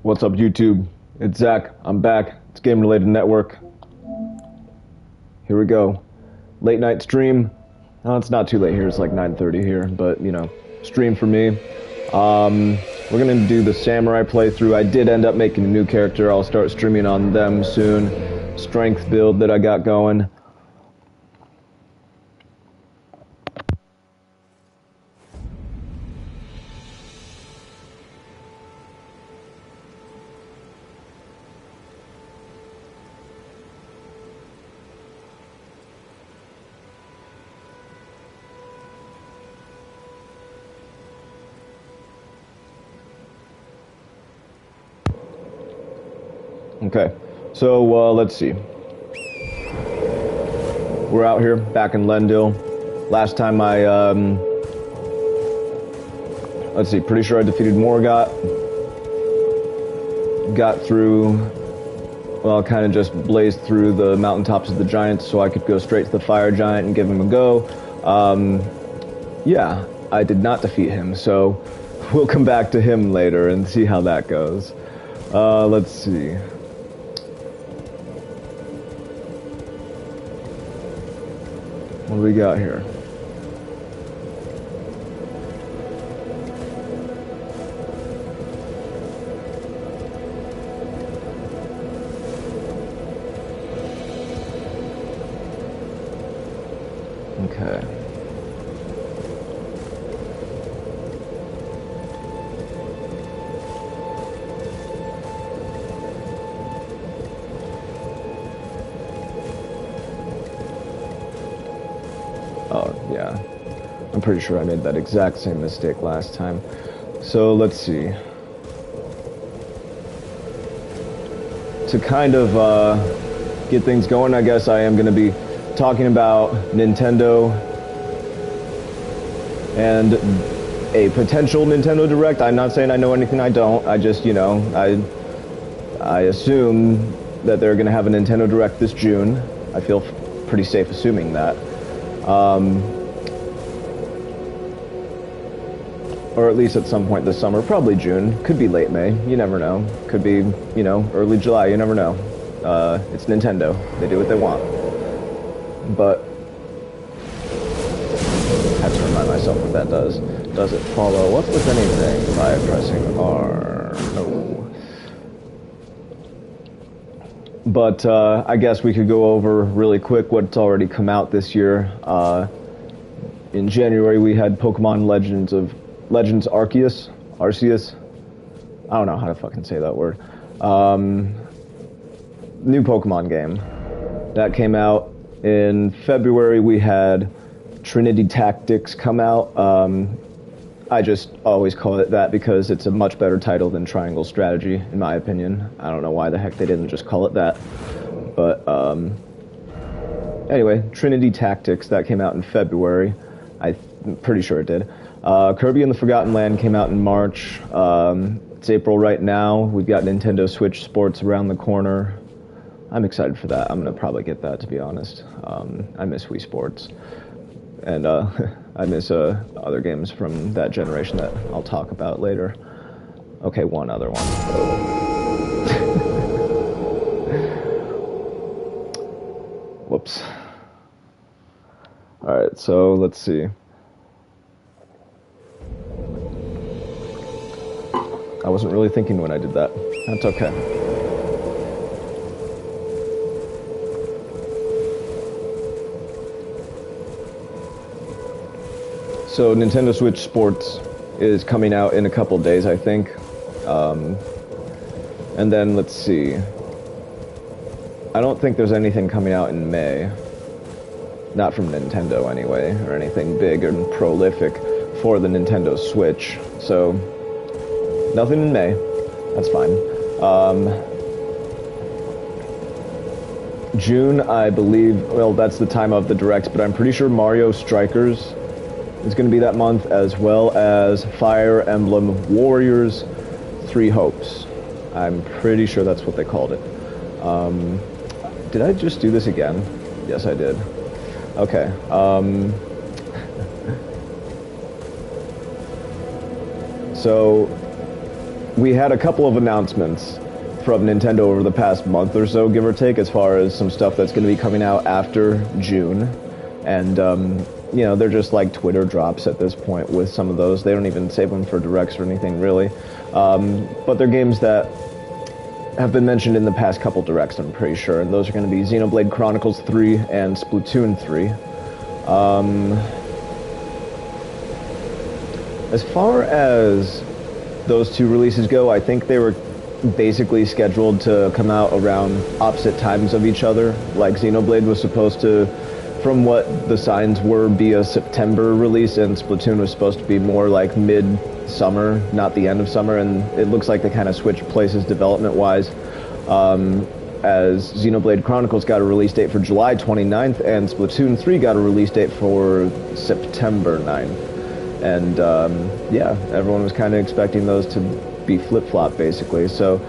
What's up, YouTube? It's Zach. I'm back. It's Game Related Network. Here we go. Late night stream. Oh, it's not too late here. It's like 9:30 here, but you know, stream for me. We're gonna do the samurai playthrough. I did end up making a new character. I'll start streaming on them soon. Strength build that I got going. Okay, so let's see. We're out here back in Lendil. Last time I, let's see, pretty sure I defeated Morgott. Got through, well, kind of just blazed through the mountaintops of the giants so I could go straight to the fire giant and give him a go. Yeah, I did not defeat him, so we'll come back to him later and see how that goes. Let's see. What do we got here? Okay. Oh, yeah. I'm pretty sure I made that exact same mistake last time. So, let's see. To kind of get things going, I guess I am going to be talking about Nintendo and a potential Nintendo Direct. I'm not saying I know anything I don't. I just, you know, I assume that they're going to have a Nintendo Direct this June. I feel pretty safe assuming that. Or at least at some point this summer, probably June. Could be late May, you never know. Could be, you know, early July, you never know. It's Nintendo. They do what they want. But I have to remind myself what that does. Does it follow up with anything by pressing R? No. But I guess we could go over really quick what's already come out this year. In January, we had Pokemon Legends Arceus. I don't know how to fucking say that word. New Pokemon game. That came out. In February, we had Trinity Tactics come out. I just always call it that because it's a much better title than Triangle Strategy, in my opinion. I don't know why the heck they didn't just call it that. But, anyway, Trinity Tactics, that came out in February. I'm pretty sure it did. Kirby and the Forgotten Land came out in March. It's April right now. We've got Nintendo Switch Sports around the corner. I'm excited for that. I'm going to probably get that, to be honest. I miss Wii Sports. And I miss other games from that generation that I'll talk about later. Okay, one other one. Whoops. Alright, so let's see. I wasn't really thinking when I did that. That's okay. So Nintendo Switch Sports is coming out in a couple days, I think. And then, let's see. I don't think there's anything coming out in May. Not from Nintendo, anyway, or anything big and prolific for the Nintendo Switch. So, nothing in May. That's fine. June, I believe, well, that's the time of the Directs, but I'm pretty sure Mario Strikers is going to be that month, as well as Fire Emblem Warriors 3 Hopes. I'm pretty sure that's what they called it. Did I just do this again? Yes, I did. Okay. So we had a couple of announcements from Nintendo over the past month or so, give or take, as far as some stuff that's going to be coming out after June. And, you know, they're just like Twitter drops at this point with some of those. They don't even save them for directs or anything, really. But they're games that have been mentioned in the past couple directs, I'm pretty sure. And those are going to be Xenoblade Chronicles 3 and Splatoon 3. As far as those two releases go, I think they were basically scheduled to come out around opposite times of each other. Like Xenoblade was supposed to, from what the signs were, be a September release, and Splatoon was supposed to be more like mid-summer, not the end of summer, and it looks like they kind of switched places development-wise, as Xenoblade Chronicles got a release date for July 29th, and Splatoon 3 got a release date for September 9th. And, yeah, everyone was kind of expecting those to be flip-flop, basically. So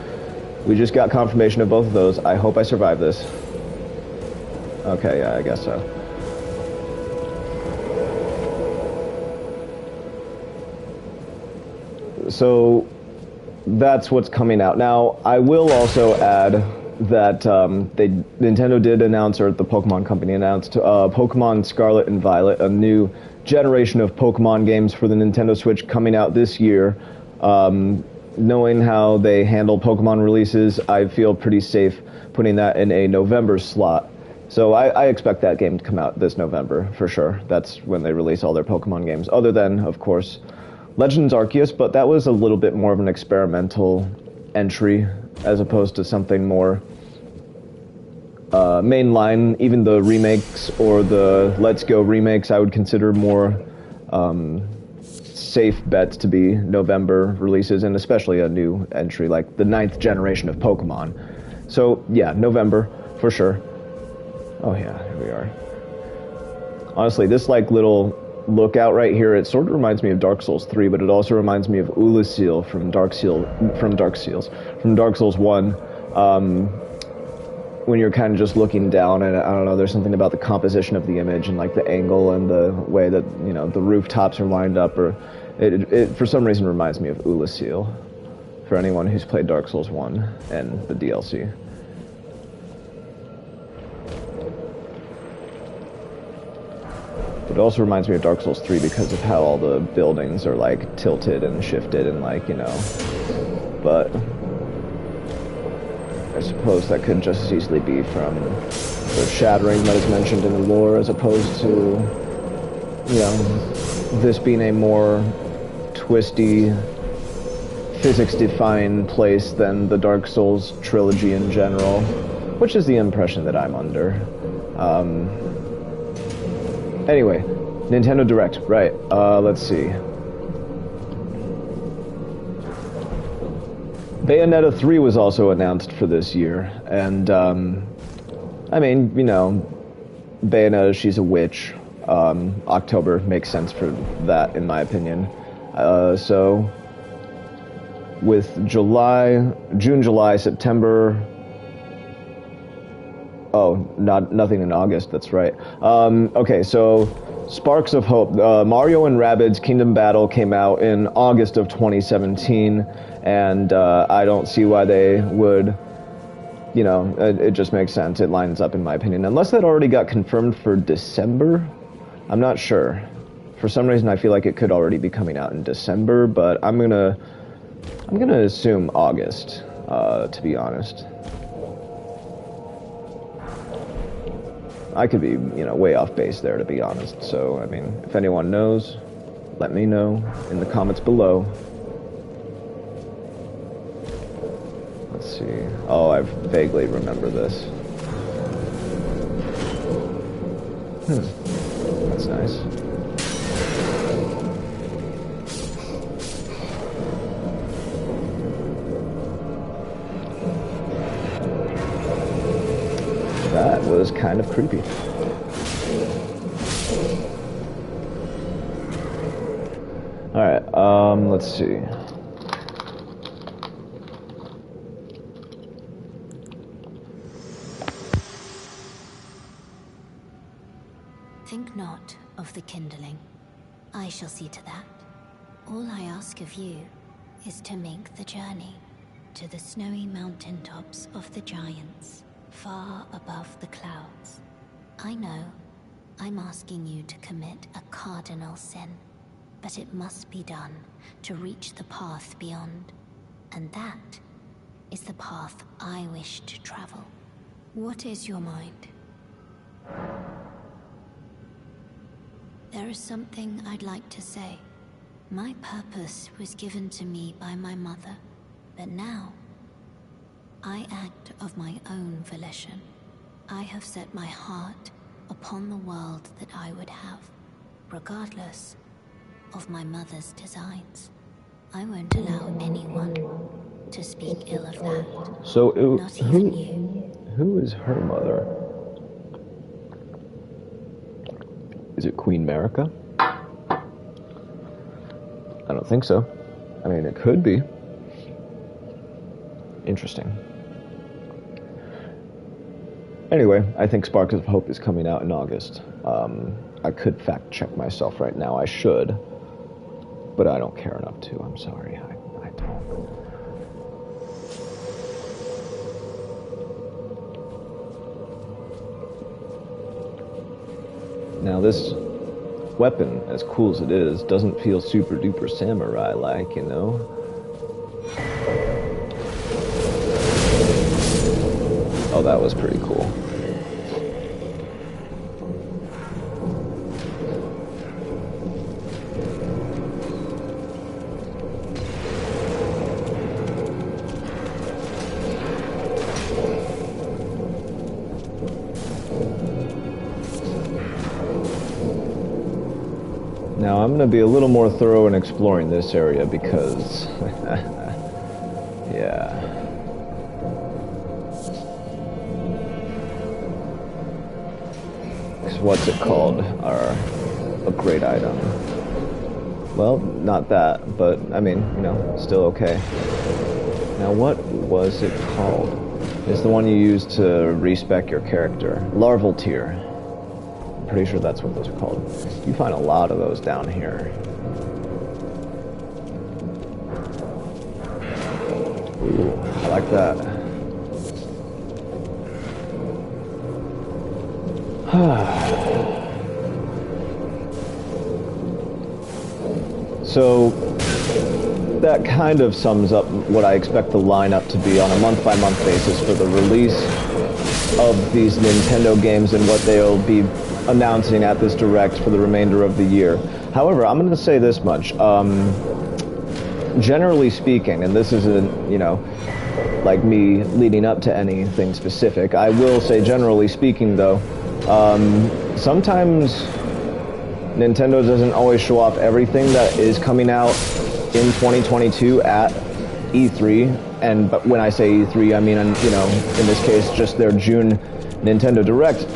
we just got confirmation of both of those. I hope I survive this. Okay, yeah, I guess so. So that's what's coming out. Now, I will also add that Nintendo did announce, or the Pokemon Company announced, Pokemon Scarlet and Violet, a new generation of Pokemon games for the Nintendo Switch coming out this year. Knowing how they handle Pokemon releases, I feel pretty safe putting that in a November slot. So I expect that game to come out this November, for sure. That's when they release all their Pokemon games, other than, of course, Legends Arceus, but that was a little bit more of an experimental entry, as opposed to something more mainline. Even the remakes, or the Let's Go remakes, I would consider more safe bets to be November releases, and especially a new entry like the 9th generation of Pokemon. So yeah, November for sure. Oh yeah, here we are. Honestly, this like little lookout right here, it sort of reminds me of Dark Souls 3, but it also reminds me of Ulasil from Dark Souls 1. When you're kind of just looking down, and I don't know, there's something about the composition of the image and like the angle and the way that, you know, the rooftops are lined up, or it for some reason reminds me of Ulasil, for anyone who's played Dark Souls 1 and the DLC. But it also reminds me of Dark Souls 3 because of how all the buildings are like tilted and shifted and like, you know, but I suppose that could just as easily be from the shattering that is mentioned in the lore, as opposed to, you know, this being a more twisty, physics-defying place than the Dark Souls trilogy in general, which is the impression that I'm under. Anyway, Nintendo Direct, right, let's see. Bayonetta 3 was also announced for this year, and, I mean, you know, Bayonetta, she's a witch. October makes sense for that, in my opinion. So, with June, July, September... Oh, nothing in August, that's right. Okay, so Sparks of Hope. Mario and Rabbids Kingdom Battle came out in August of 2017, and I don't see why they would, you know, it just makes sense. It lines up, in my opinion. Unless that already got confirmed for December, I'm not sure. For some reason, I feel like it could already be coming out in December, but I'm gonna assume August, to be honest. I could be, you know, way off base there, to be honest. So, I mean, if anyone knows, let me know in the comments below. Let's see. Oh, I vaguely remember this. That's nice. That was kind of creepy. Alright, let's see. Think not of the kindling. I shall see to that. All I ask of you is to make the journey to the snowy mountaintops of the giants, far above the clouds. I know I'm asking you to commit a cardinal sin, but it must be done to reach the path beyond. And that is the path I wish to travel. What is your mind? There is something I'd like to say. My purpose was given to me by my mother, but now I act of my own volition. I have set my heart upon the world that I would have, regardless of my mother's designs. I won't allow anyone to speak ill of that. So, Not even you. Who is her mother? Is it Queen Marika? I don't think so. I mean, it could be. Interesting. Anyway, I think Sparks of Hope is coming out in August. I could fact check myself right now. I should. But I don't care enough to. I'm sorry. I don't. Now this weapon, as cool as it is, doesn't feel super duper samurai-like, you know? Oh, that was pretty cool. Now, I'm going to be a little more thorough in exploring this area because, yeah. Because what's it called are a great item. Well, not that, but, I mean, you know, still okay. Now, what was it called? It's the one you use to respec your character. Larval tier. Pretty sure that's what those are called. You find a lot of those down here. Ooh, I like that. So that kind of sums up what I expect the lineup to be on a month-by-month basis for the release of these Nintendo games and what they'll be announcing at this Direct for the remainder of the year. However, I'm going to say this much. Generally speaking, and this isn't, you know, like me leading up to anything specific, I will say generally speaking, though, sometimes Nintendo doesn't always show off everything that is coming out in 2022 at E3. And but when I say E3, I mean, you know, in this case, just their June Nintendo Direct.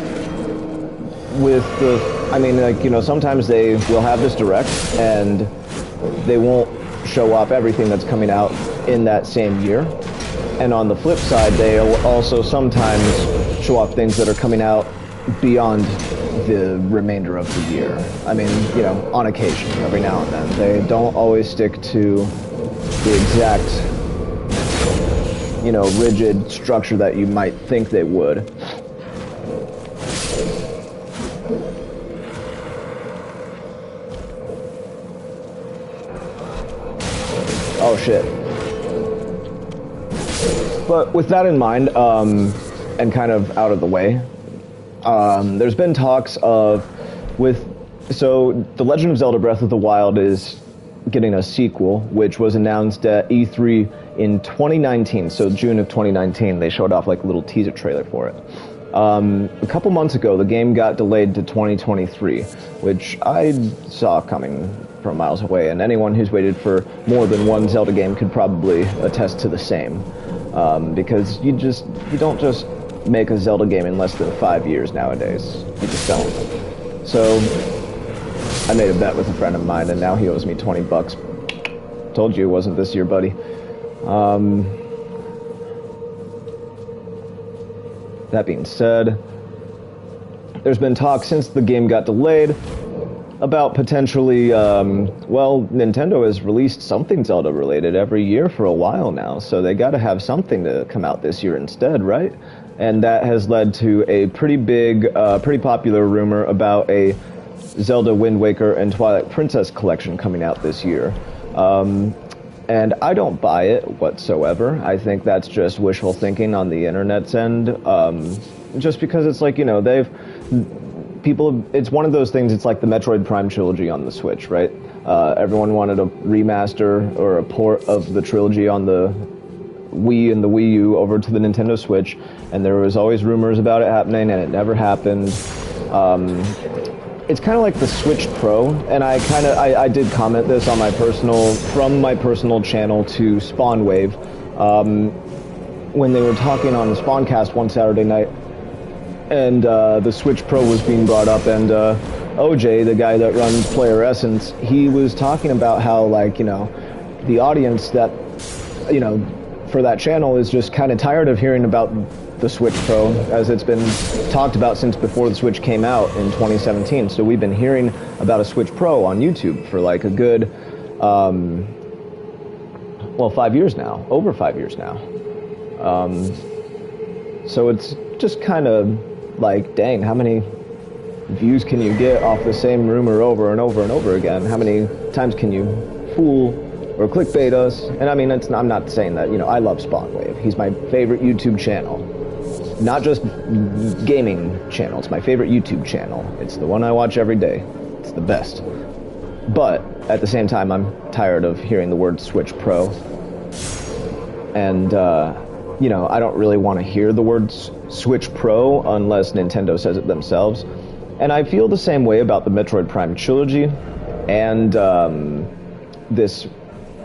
With the, I mean, like, you know, sometimes they will have this Direct and they won't show off everything that's coming out in that same year. And on the flip side, they'll also sometimes show off things that are coming out beyond the remainder of the year. I mean, you know, on occasion, every now and then. They don't always stick to the exact, you know, rigid structure that you might think they would. Oh shit. But with that in mind, and kind of out of the way, there's been talks of, so The Legend of Zelda Breath of the Wild is getting a sequel, which was announced at E3 in 2019, so June of 2019, they showed off like a little teaser trailer for it. A couple months ago, the game got delayed to 2023, which I saw coming from miles away, and anyone who's waited for more than one Zelda game could probably attest to the same. Because you don't just make a Zelda game in less than 5 years nowadays. You just don't. So, I made a bet with a friend of mine, and now he owes me $20. Told you it wasn't this year, buddy. That being said, there's been talk since the game got delayed about potentially, well, Nintendo has released something Zelda related every year for a while now, so they got to have something to come out this year instead, right? And that has led to a pretty big, pretty popular rumor about a Zelda Wind Waker and Twilight Princess collection coming out this year. And I don't buy it whatsoever. I think that's just wishful thinking on the internet's end. Just because it's like, you know, it's one of those things, it's like the Metroid Prime trilogy on the Switch, right? Everyone wanted a remaster or a port of the trilogy on the Wii and the Wii U over to the Nintendo Switch, and there was always rumors about it happening, and it never happened. It's kind of like the Switch Pro, and I did comment this on from my personal channel to Spawnwave, when they were talking on the Spawncast one Saturday night, and the Switch Pro was being brought up, and OJ, the guy that runs Player Essence, he was talking about how, like, you know, the audience that, you know, for that channel is just kind of tired of hearing about the Switch Pro, as it's been talked about since before the Switch came out in 2017. So we've been hearing about a Switch Pro on YouTube for like a good, well, 5 years now, over 5 years now. So it's just kind of like, dang, how many views can you get off the same rumor over and over and over again? How many times can you fool or clickbait us? And I mean, I'm not saying that, you know, I love Spawnwave. He's my favorite YouTube channel. Not just gaming channel, it's my favorite YouTube channel. It's the one I watch every day. It's the best. But at the same time, I'm tired of hearing the word Switch Pro. And, you know, I don't really want to hear the word Switch Pro unless Nintendo says it themselves. And I feel the same way about the Metroid Prime trilogy and this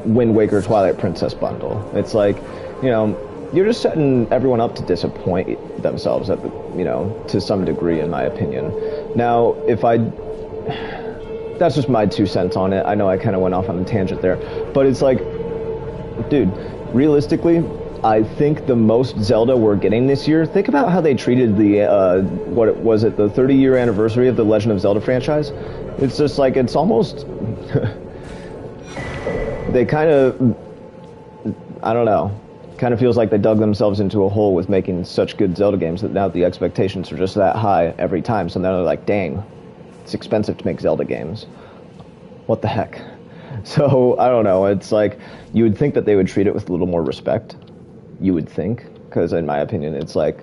Wind Waker Twilight Princess bundle. It's like, you know, you're just setting everyone up to disappoint themselves at the, you know, to some degree, in my opinion. Now, that's just my 2 cents on it. I know I kind of went off on a tangent there, but it's like, dude, realistically, I think the most Zelda we're getting this year, think about how they treated the, what was it, the 30-year anniversary of the Legend of Zelda franchise? It's just like, it's almost, they kind of, I don't know, kind of feels like they dug themselves into a hole with making such good Zelda games that now the expectations are just that high every time. So now they're like, dang, it's expensive to make Zelda games. What the heck? So, I don't know, it's like, you would think that they would treat it with a little more respect. You would think, because in my opinion, it's like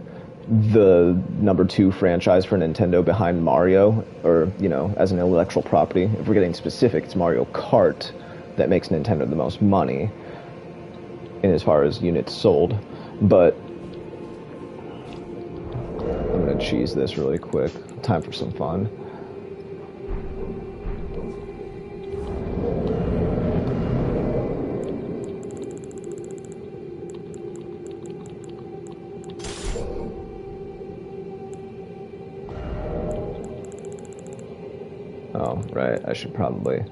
the #2 franchise for Nintendo behind Mario, or, you know, as an intellectual property. If we're getting specific, it's Mario Kart that makes Nintendo the most money in as far as units sold. But I'm gonna cheese this really quick. Time for some fun. Oh, right, I should probably...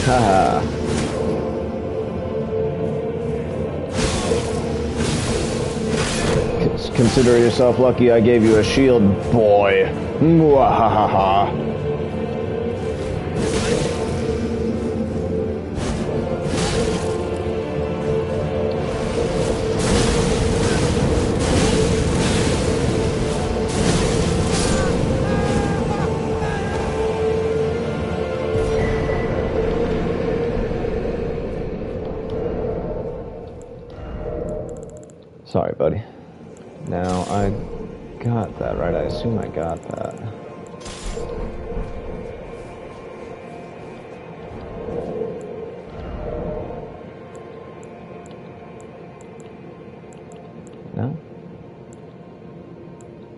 Haha. Consider yourself lucky I gave you a shield, boy. Mwahaha. Sorry, buddy. Now, I got that, right? I assume I got that. No?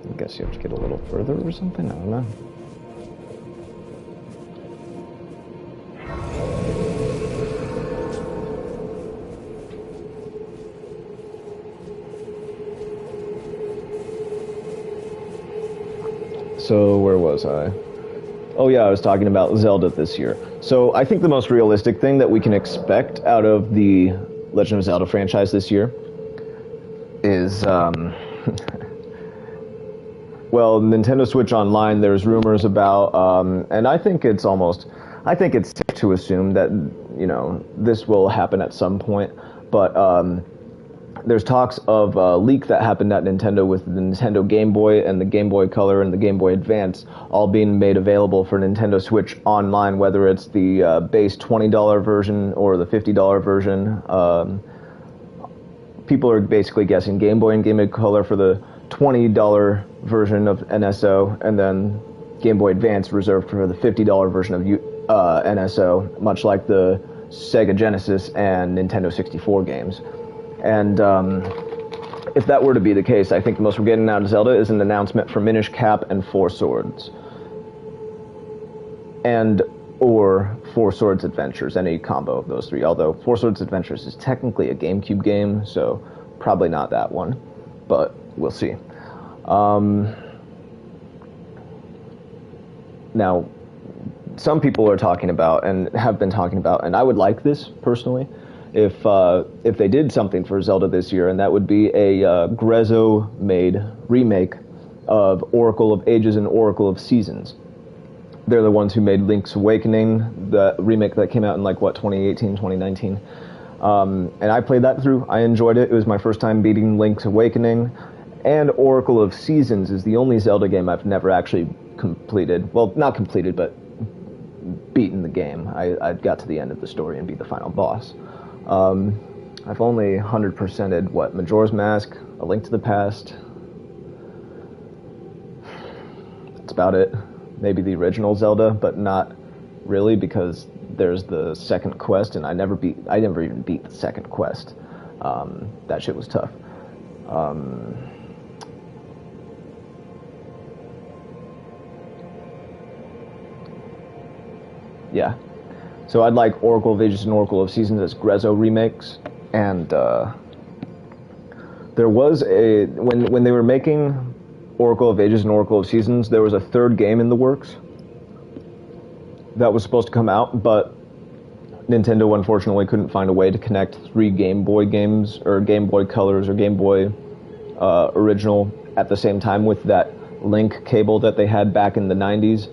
I guess you have to get a little further or something? I don't know. So where was I? Oh yeah, I was talking about Zelda this year. So I think the most realistic thing that we can expect out of the Legend of Zelda franchise this year is, well, Nintendo Switch Online. There's rumors about, and I think it's safe to assume that this will happen at some point. But there's talks of a leak that happened at Nintendo with the Nintendo Game Boy and the Game Boy Color and the Game Boy Advance all being made available for Nintendo Switch Online, whether it's the base $20 version or the $50 version. People are basically guessing Game Boy and Game Boy Color for the $20 version of NSO, and then Game Boy Advance reserved for the $50 version of NSO, much like the Sega Genesis and Nintendo 64 games. And if that were to be the case, I think the most we're getting out of Zelda is an announcement for Minish Cap and Four Swords. Or Four Swords Adventures, any combo of those three. Although Four Swords Adventures is technically a GameCube game, so probably not that one. But we'll see. Now, some people are talking about, and have been talking about, and I would like this personally, if they did something for Zelda this year, and that would be a Grezzo-made remake of Oracle of Ages and Oracle of Seasons. They're the ones who made Link's Awakening, the remake that came out in 2018, 2019. And I played that through. I enjoyed it. It was my first time beating Link's Awakening. And Oracle of Seasons is the only Zelda game I've never actually completed. Well, not completed, but beaten the game. I got to the end of the story and beat the final boss. I've only 100%ed, Majora's Mask, A Link to the Past. That's about it. Maybe the original Zelda, but not really, because there's the second quest, and I never even beat the second quest. That shit was tough. Yeah. So I'd like Oracle of Ages and Oracle of Seasons as Grezzo remakes, and there was when they were making Oracle of Ages and Oracle of Seasons, there was a third game in the works that was supposed to come out, but Nintendo unfortunately couldn't find a way to connect 3 Game Boy games, or Game Boy Colors, or Game Boy Original at the same time with that link cable that they had back in the 90s.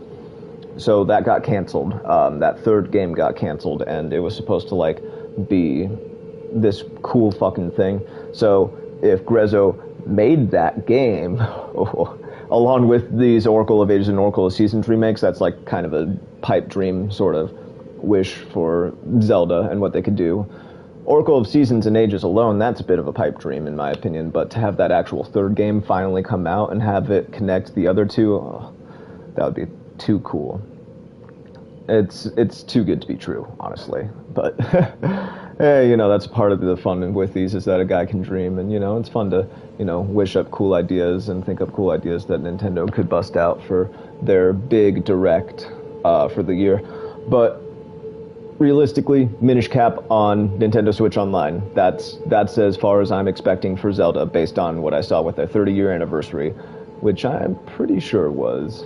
So that got canceled. That third game got canceled, and it was supposed to be this cool fucking thing. So if Grezzo made that game along with these Oracle of Ages and Oracle of Seasons remakes, that's kind of a pipe dream sort of wish for Zelda and what they could do. Oracle of Seasons and Ages alone, that's a bit of a pipe dream in my opinion, but to have that actual third game finally come out and have it connect the other two, that would be too cool. It's too good to be true, honestly. But hey, that's part of the fun with these, is that a guy can dream, and it's fun to wish up cool ideas and think up cool ideas that Nintendo could bust out for their big direct for the year. But realistically, Minish Cap on Nintendo Switch Online. That's as far as I'm expecting for Zelda, based on what I saw with their 30-year anniversary, which I'm pretty sure was...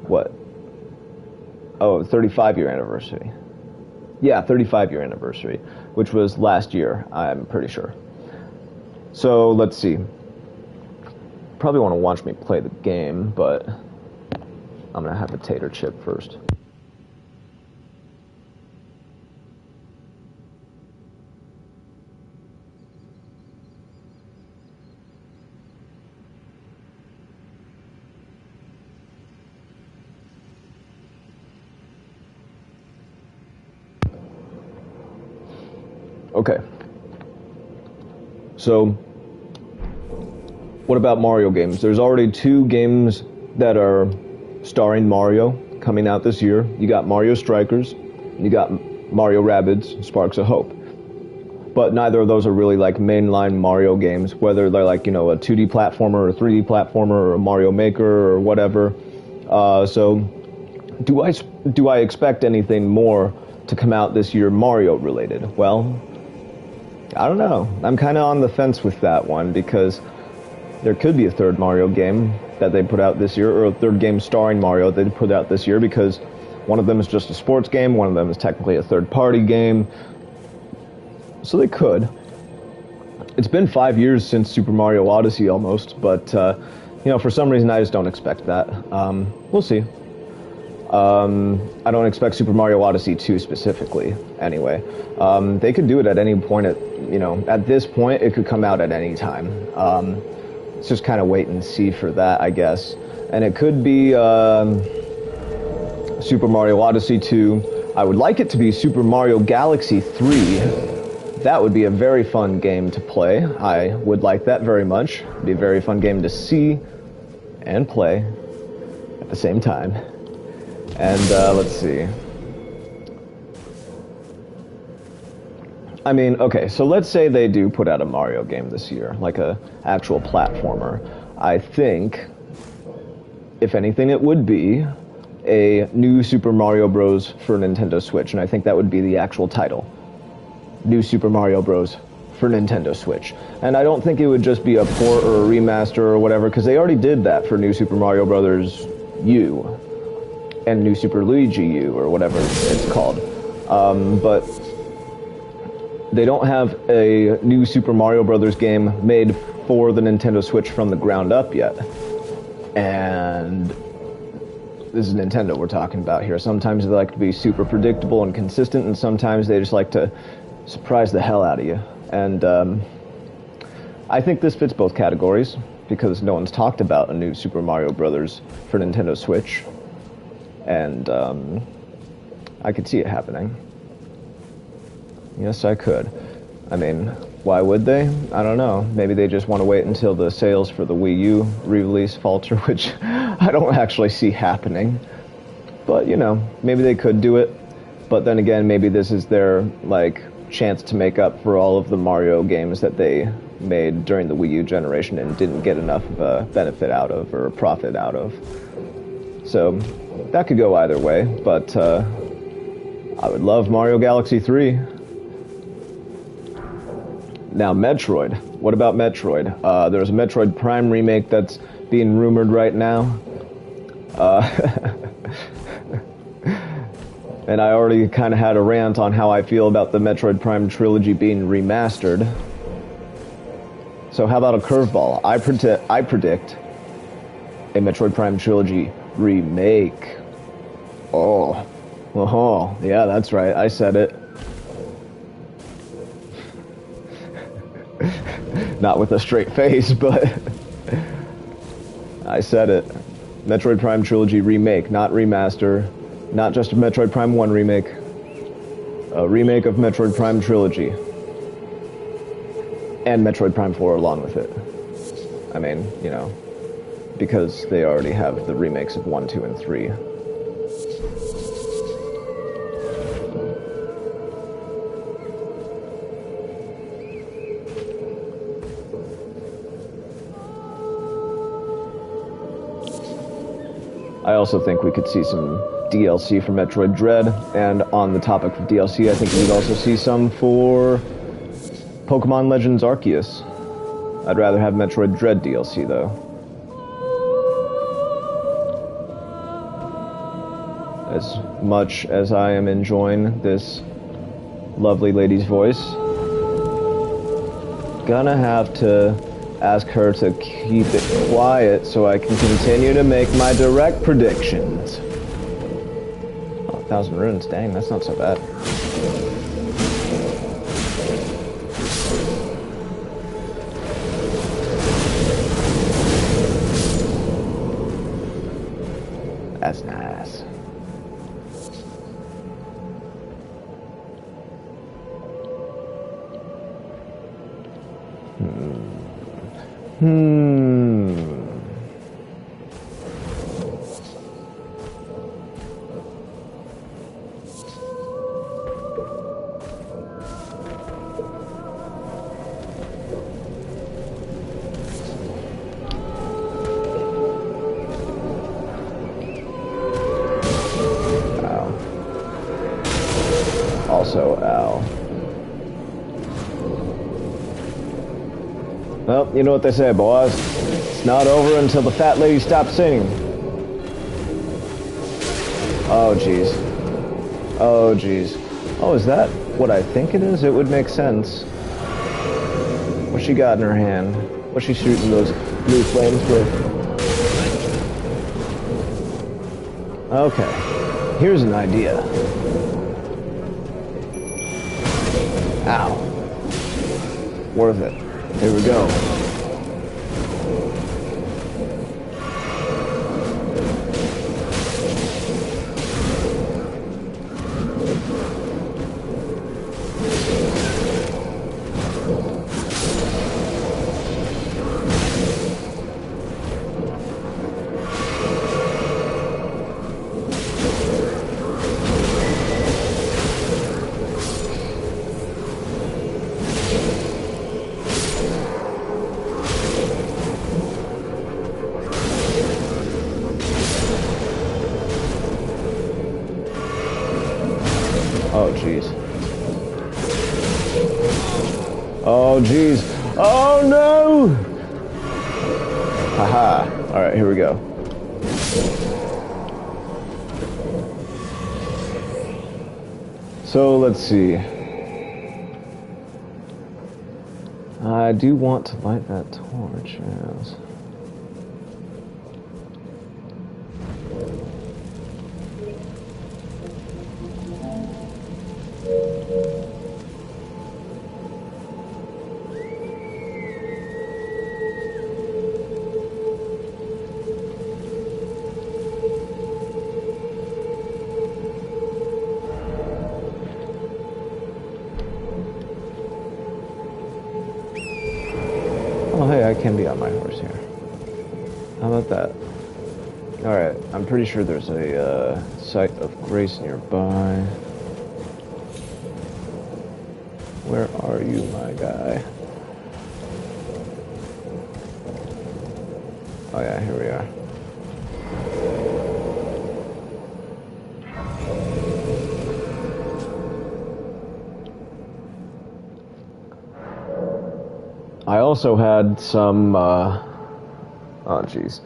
What? Oh, 35-year anniversary. Yeah, 35-year anniversary, which was last year, I'm pretty sure. So, let's see. Probably want to watch me play the game, but I'm going to have a tater chip first. Okay. So, what about Mario games? There's already 2 games that are starring Mario coming out this year. You got Mario Strikers, and you got Mario Rabbids Sparks of Hope. But neither of those are really mainline Mario games, whether they're a 2D platformer or a 3D platformer or a Mario Maker or whatever. So, do I expect anything more to come out this year Mario related? Well, I don't know. I'm kind of on the fence with that one, because there could be a third Mario game that they put out this year, or a third game starring Mario that they put out this year, because one of them is just a sports game, one of them is technically a third-party game. So they could. It's been 5 years since Super Mario Odyssey almost, but you know, for some reason I just don't expect that. We'll see. I don't expect Super Mario Odyssey 2 specifically, anyway. They could do it at any point. At this point, it could come out at any time. Let's just kind of wait and see for that, I guess. And it could be Super Mario Odyssey 2. I would like it to be Super Mario Galaxy 3. That would be a very fun game to play. I would like that very much. It'd be a very fun game to see and play at the same time. And let's see. I mean, okay, so let's say they do put out a Mario game this year, like a actual platformer. I think, if anything, it would be a new Super Mario Bros. For Nintendo Switch, and I think that would be the actual title. New Super Mario Bros. For Nintendo Switch. And I don't think it would just be a port or a remaster or whatever, because they already did that for New Super Mario Bros. U and New Super Luigi U, or whatever it's called. But they don't have a new Super Mario Bros. Game made for the Nintendo Switch from the ground up yet. And this is Nintendo we're talking about here. Sometimes they like to be super predictable and consistent, and sometimes they just like to surprise the hell out of you. And I think this fits both categories, because no one's talked about a new Super Mario Bros. For Nintendo Switch. And I could see it happening. Yes, I could. I mean, why would they? I don't know. Maybe they just want to wait until the sales for the Wii U re-release falter, which I don't actually see happening. But, you know, maybe they could do it. But then again, maybe this is their, like, chance to make up for all of the Mario games that they made during the Wii U generation and didn't get enough of a benefit out of, or a profit out of. So that could go either way, but I would love Mario Galaxy 3. Now, Metroid. What about Metroid? There's a Metroid Prime remake that's being rumored right now. And I already kind of had a rant on how I feel about the Metroid Prime trilogy being remastered. So how about a curveball? I predict a Metroid Prime trilogy remake. Oh, yeah, that's right. I said it. Not with a straight face, but I said it. Metroid Prime trilogy remake, not remaster. Not just a Metroid Prime 1 remake. A remake of Metroid Prime trilogy. And Metroid Prime 4 along with it. I mean, you know, because they already have the remakes of 1, 2, and 3. I also think we could see some DLC for Metroid Dread, and on the topic of DLC, I think we'd also see some for Pokemon Legends Arceus. I'd rather have Metroid Dread DLC, though. As much as I am enjoying this lovely lady's voice, gonna have to ask her to keep it quiet so I can continue to make my direct predictions. Oh, 1,000 runes, dang, that's not so bad. That's nice. Also, ow. Well, Well, you know what they say, boys. It's not over until the fat lady stops singing. Oh, jeez. Oh, jeez. Oh, is that what I think it is? It would make sense. What's she got in her hand? What's she shooting those blue flames with? Okay. Here's an idea. Ow. Worth it. Here we go. Oh, jeez. Oh, jeez. Oh, no! Haha. Alright, here we go. So, let's see. I do want to light that torch, yes. Oh, hey, I can be on my horse here. How about that? Alright, I'm pretty sure there's a site of grace nearby. Where are you, my guy? Oh yeah, here we are. I also had some, oh jeez.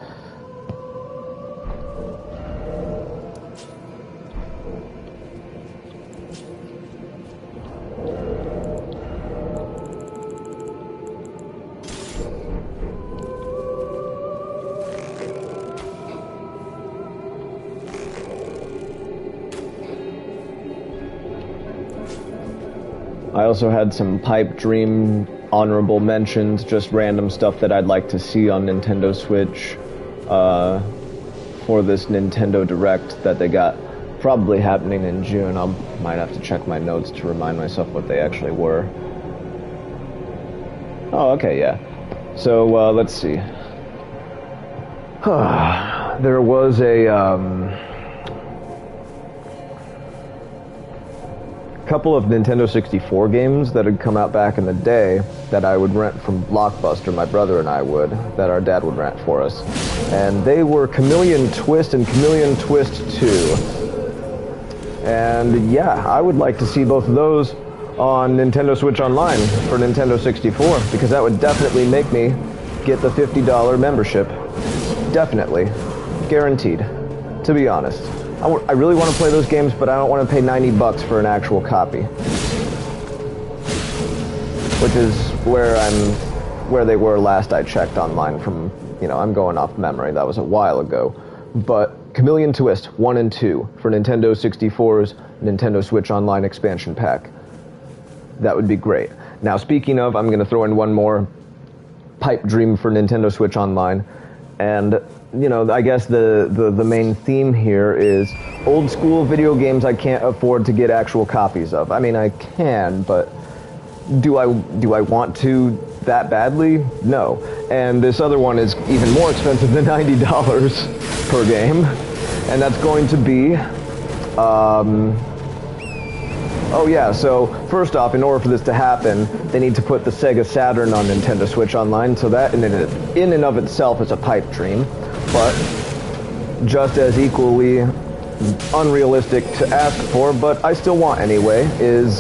I also had some pipe dream honorable mentions, just random stuff that I'd like to see on Nintendo Switch for this Nintendo Direct that they got probably happening in June. I might have to check my notes to remind myself what they actually were. Oh, okay, yeah. So, let's see. There was a couple of Nintendo 64 games that had come out back in the day that I would rent from Blockbuster, my brother and I would, that our dad would rent for us. And they were Chameleon Twist and Chameleon Twist 2. And yeah, I would like to see both of those on Nintendo Switch Online for Nintendo 64, because that would definitely make me get the $50 membership. Definitely. Guaranteed. To be honest. I really want to play those games, but I don't want to pay $90 for an actual copy. Which is where they were last I checked online from, you know, I'm going off memory, that was a while ago. But Chameleon Twist 1 and 2 for Nintendo 64's Nintendo Switch Online expansion pack. That would be great. Now, speaking of, I'm going to throw in one more pipe dream for Nintendo Switch Online. And, you know, I guess the main theme here is old school video games I can't afford to get actual copies of. I mean, I can, but do I want to that badly? No. And this other one is even more expensive than $90 per game. And that's going to be, oh yeah, so first off, in order for this to happen, they need to put the Sega Saturn on Nintendo Switch Online, so that in and of itself is a pipe dream, but just as equally unrealistic to ask for, but I still want anyway, is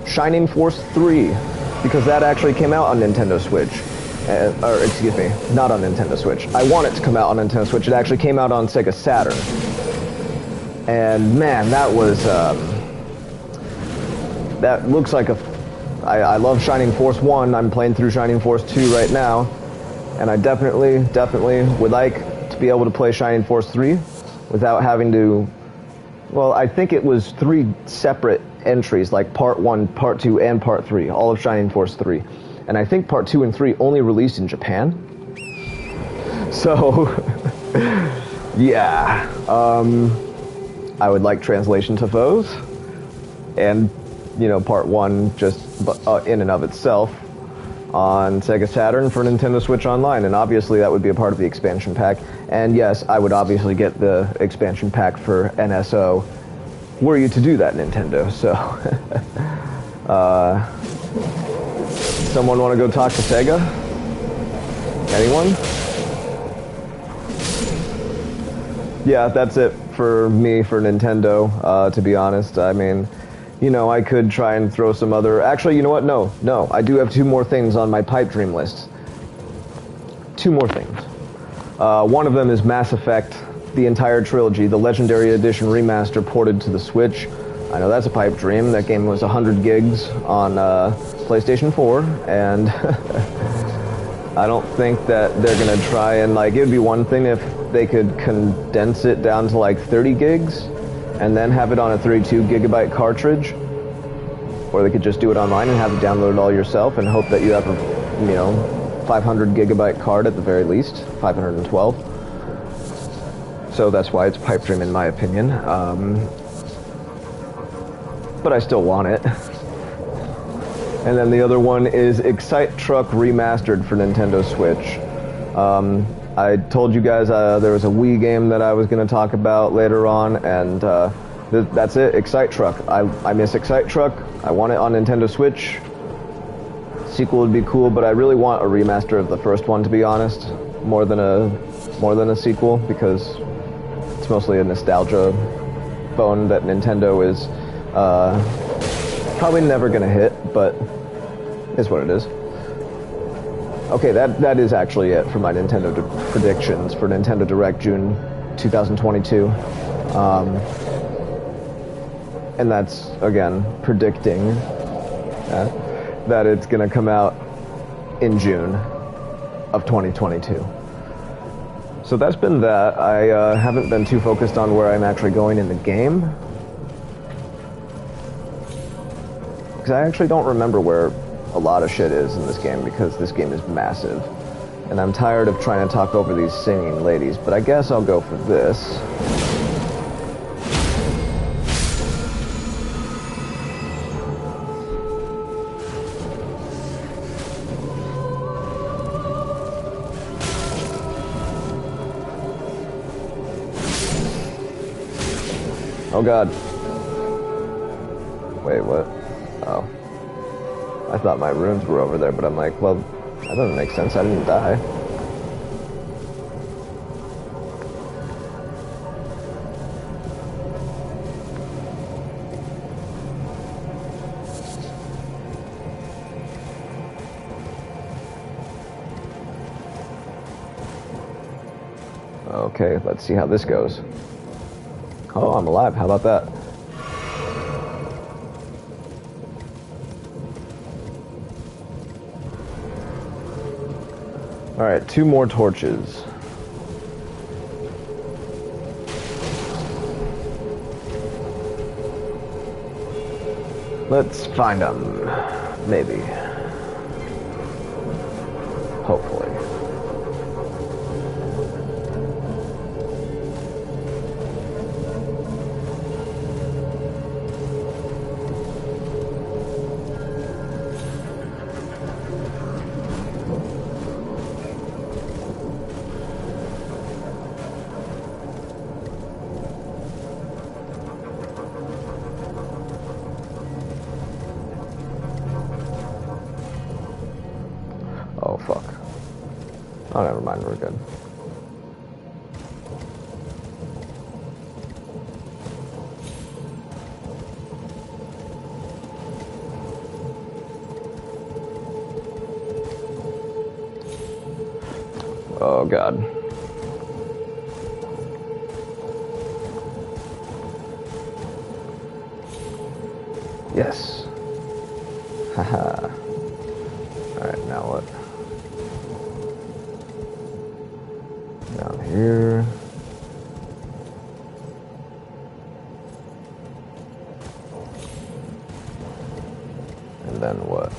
Shining Force 3, because that actually came out on Nintendo Switch. or excuse me, not on Nintendo Switch. I want it to come out on Nintendo Switch. It actually came out on Sega Saturn. And man, that was, that looks like I love Shining Force 1. I'm playing through Shining Force 2 right now. And I definitely would like to be able to play Shining Force 3 without having to, well, I think it was 3 separate entries, like Part 1, Part 2, and Part 3, all of Shining Force 3. And I think Part 2 and 3 only released in Japan. So, yeah. I would like translation to those. And, you know, Part 1 just in and of itself on Sega Saturn for Nintendo Switch Online. And obviously that would be a part of the expansion pack. And yes, I would obviously get the expansion pack for NSO were you to do that, Nintendo. So, someone want to go talk to Sega? Anyone? Yeah, that's it for me for Nintendo, to be honest. I mean, you know, I could try and throw some other... Actually, you know what? No. I do have 2 more things on my pipe dream list. 2 more things. One of them is Mass Effect, the entire trilogy, the Legendary Edition remaster ported to the Switch. I know that's a pipe dream. That game was 100 gigs on PlayStation 4, and I don't think that they're going to try and, like, it would be one thing if they could condense it down to, like, 30 gigs, and then have it on a 32 gigabyte cartridge, or they could just do it online and have it download it all yourself and hope that you have a, you know, 500 gigabyte card at the very least, 512. So that's why it's pipe dream in my opinion. But I still want it. And then the other one is Excite Truck Remastered for Nintendo Switch. I told you guys there was a Wii game that I was going to talk about later on, and that's it, Excite Truck. I miss Excite Truck. I want it on Nintendo Switch. Sequel would be cool, but I really want a remaster of the first one, to be honest, more than a sequel, because it's mostly a nostalgia bone that Nintendo is probably never gonna hit, but is what it is. Okay, that is actually it for my Nintendo predictions for Nintendo Direct June 2022. And that's, again, predicting that it's gonna come out in June of 2022. So that's been that. I haven't been too focused on where I'm actually going in the game, because I actually don't remember where a lot of shit is in this game, because this game is massive. And I'm tired of trying to talk over these singing ladies, but I guess I'll go for this. Oh god. Wait, what? Oh. I thought my runes were over there, but I'm like, well, that doesn't make sense. I didn't die. Okay, let's see how this goes. Oh, I'm alive. How about that? Alright, 2 more torches. Let's find them. Maybe. Hopefully. Oh, fuck. Oh, never mind, we're good. Oh god. Yes. Haha. Alright, now what? Down here. And then what?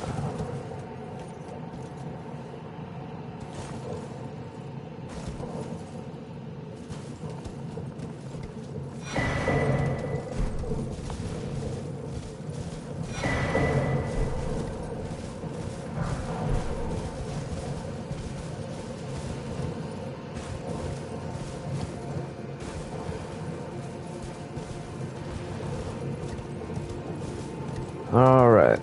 All right.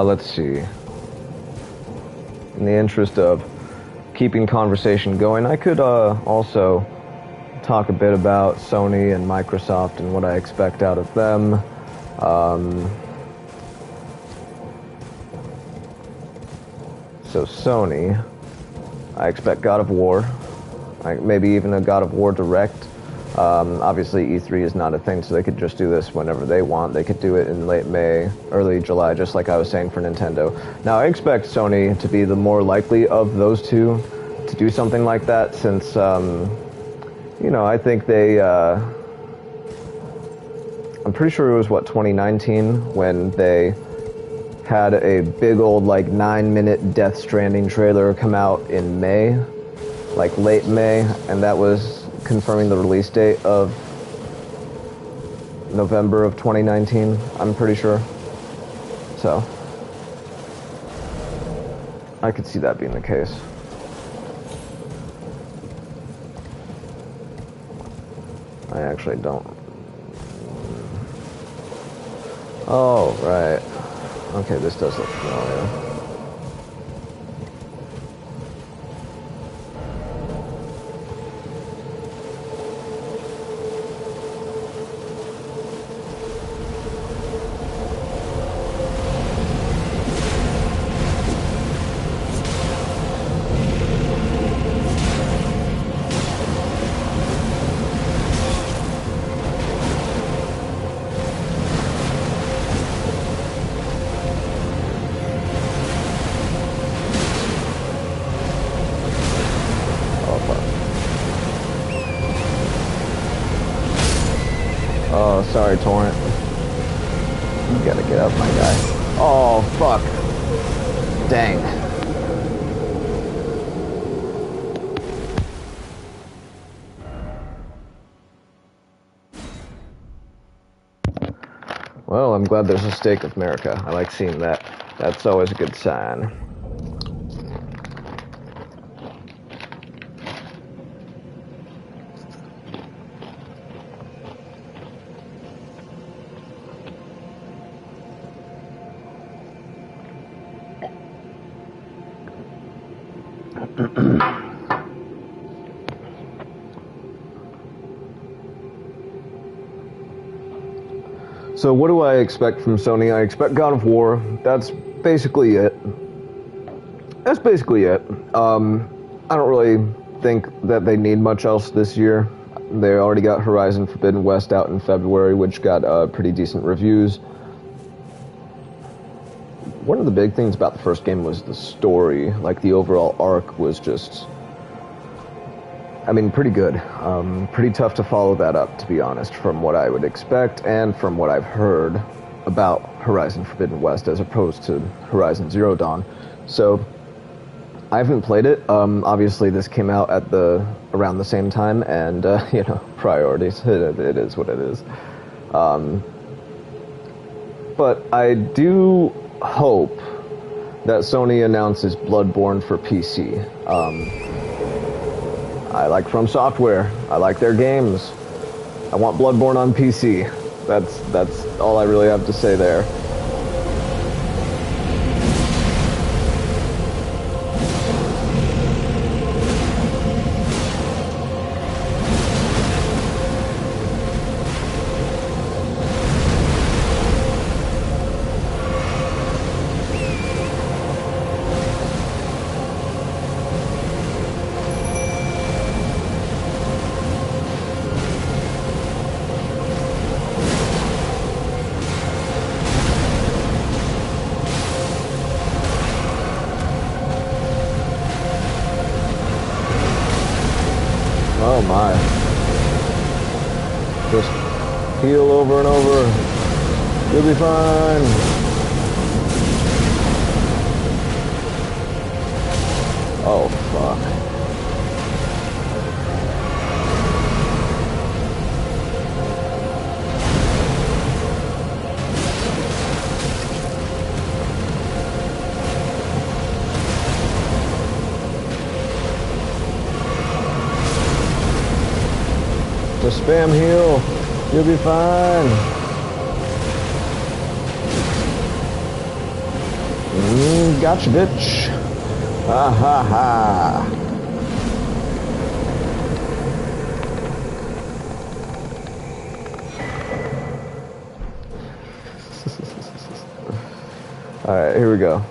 Let's see. In the interest of keeping conversation going, I could also talk a bit about Sony and Microsoft and what I expect out of them. So Sony, I expect God of War, maybe even a God of War Direct. Obviously E3 is not a thing, so they could just do this whenever they want. They could do it in late May, early July, just like I was saying for Nintendo. Now I expect Sony to be the more likely of those two to do something like that, since, you know, I think they, I'm pretty sure it was, 2019 when they had a big old, 9-minute Death Stranding trailer come out in May, late May, and that was confirming the release date of November of 2019, I'm pretty sure. So, I could see that being the case. I actually don't. Oh, right. Okay, this does look familiar. Oh, sorry, Torrent. You gotta get up, my guy. Oh, fuck. Dang. Well, I'm glad there's a stake of America. I like seeing that. That's always a good sign. So what do I expect from Sony? I expect God of War. That's basically it. I don't really think that they need much else this year. They already got Horizon Forbidden West out in February, which got pretty decent reviews. One of the big things about the first game was the story. The overall arc was just, pretty good. Pretty tough to follow that up, to be honest, from what I would expect and from what I've heard about Horizon Forbidden West as opposed to Horizon Zero Dawn. So, I haven't played it. Obviously, this came out at around the same time, and, priorities. It is what it is. But I do hope that Sony announces Bloodborne for PC. I like From Software. I like their games. I want Bloodborne on PC. That's all I really have to say there. Oh my. Just heal over and over. You'll be fine. Oh fuck. Just spam heal. You'll be fine. Gotcha, bitch. Ha ha ha. Alright, here we go.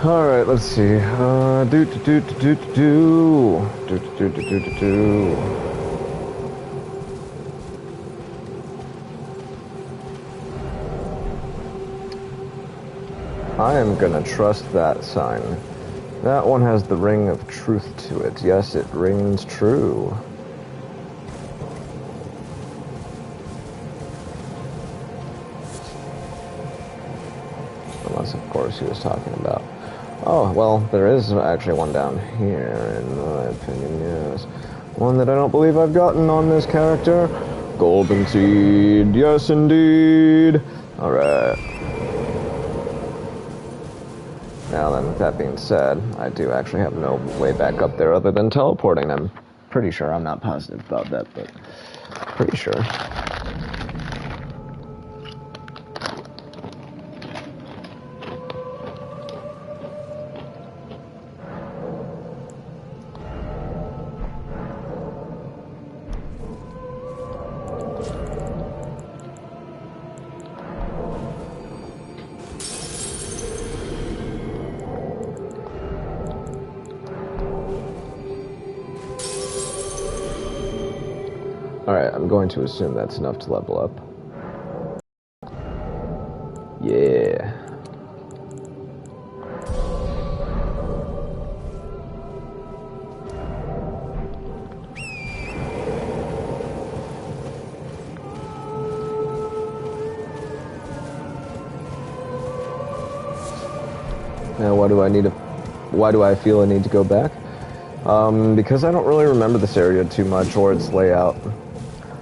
Alright, let's see. I am gonna trust that sign. That one has the ring of truth to it. Yes, it rings true. Unless, of course, he was talking about... Oh, well, there is actually one down here, in my opinion, yes. One that I don't believe I've gotten on this character. Golden Seed, yes indeed. Alright. Now then, with that being said, I do actually have no way back up there other than teleporting. I'm pretty sure. I'm not positive about that, but pretty sure. Alright, I'm going to assume that's enough to level up. Yeah. Now, why do I feel I need to go back? Because I don't really remember this area too much or its layout.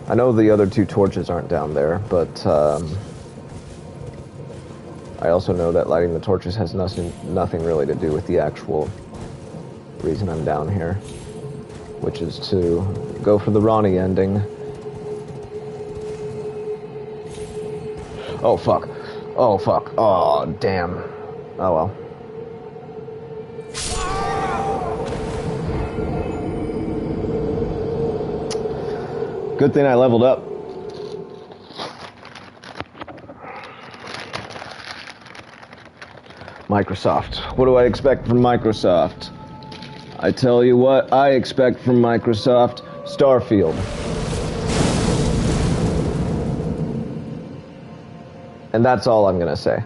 I know the other two torches aren't down there, but I also know that lighting the torches has nothing really to do with the actual reason I'm down here, which is to go for the Ronnie ending. Oh fuck. Oh fuck. Oh damn. Oh well. Good thing I leveled up. Microsoft. What do I expect from Microsoft? I tell you what I expect from Microsoft. Starfield. And that's all I'm gonna say.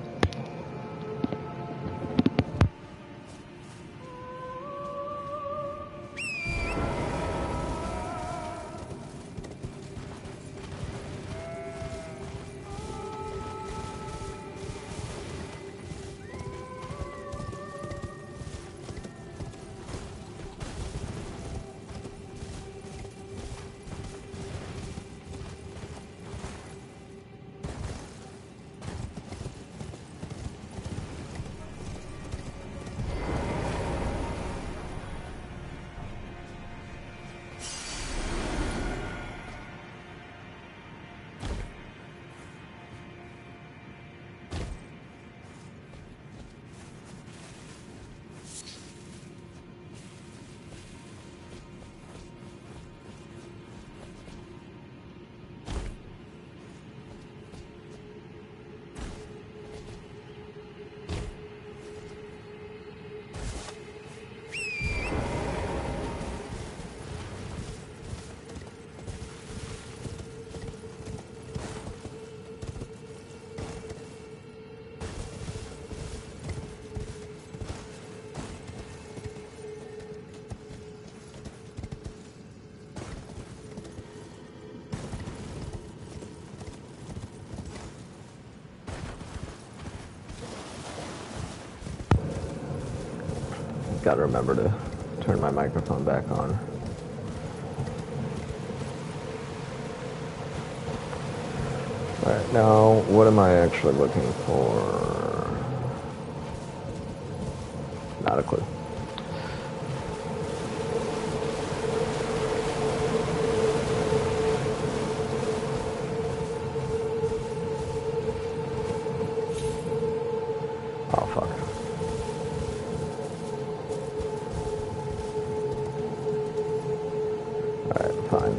gotta remember to turn my microphone back on. Alright, now what am I actually looking for? Not a clue. Oh, fuck. Alright, fine.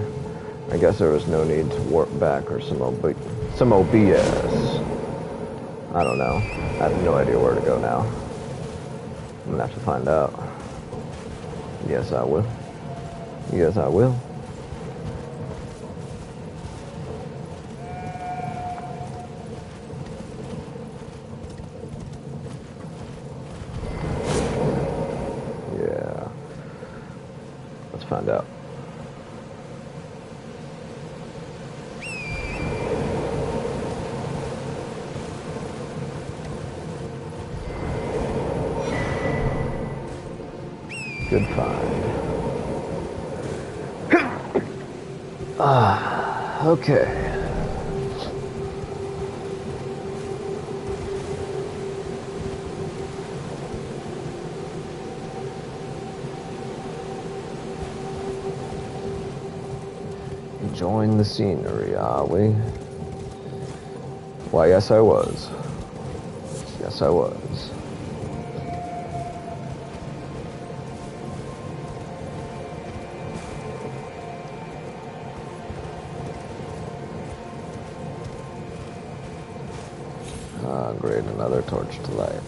I guess there was no need to warp back or some OBS. I don't know. I have no idea where to go now. I'm gonna have to find out. Yes, I will. Yes, I will. Yeah. Let's find out. Good find. Okay. Enjoying the scenery, are we? Why, yes, I was. Yes, I was. Great, another torch to light.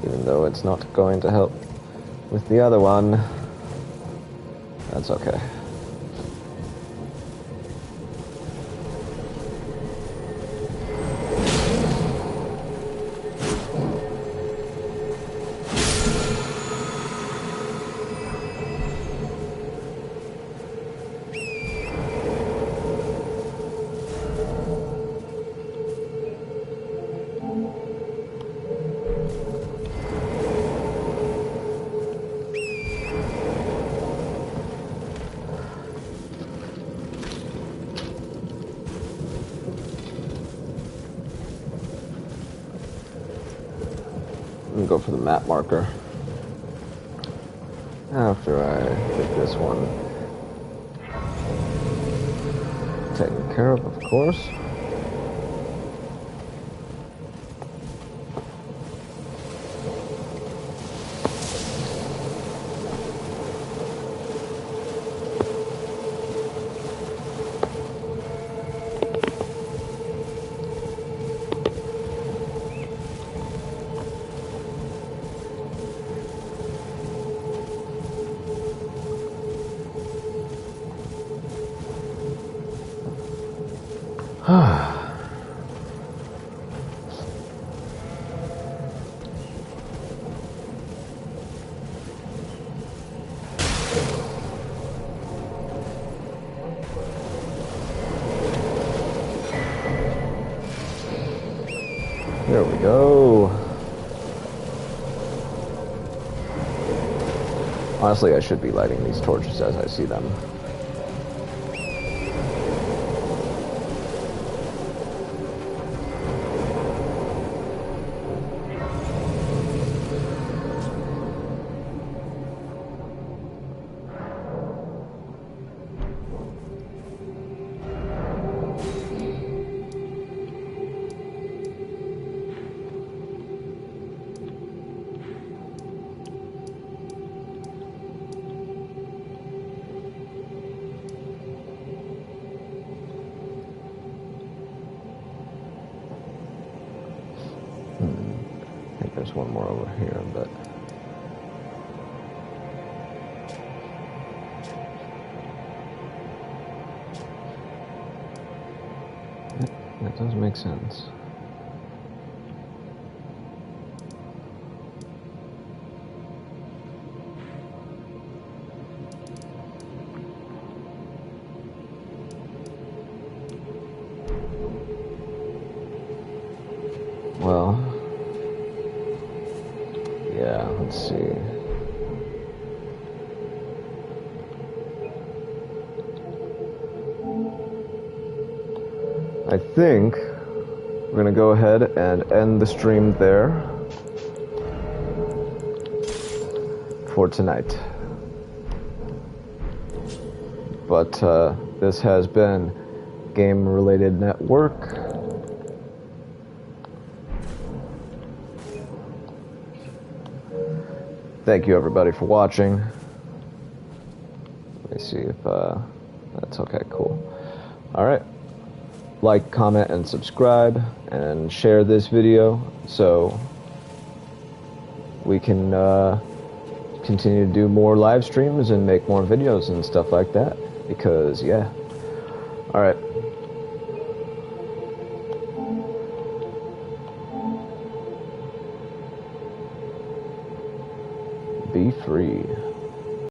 Even though it's not going to help with the other one. That's okay. Go for the map marker after I get this one taken care of course. There we go. Honestly, I should be lighting these torches as I see them. I think there's one more over here, but that does make sense. Well, yeah, let's see. I think we're going to go ahead and end the stream there for tonight. But this has been Game Related Network. Thank you everybody for watching. Let me see if that's okay, cool. Alright. Like, comment, and subscribe, and share this video so we can continue to do more live streams and make more videos and stuff like that. Because, yeah. Alright. Be free.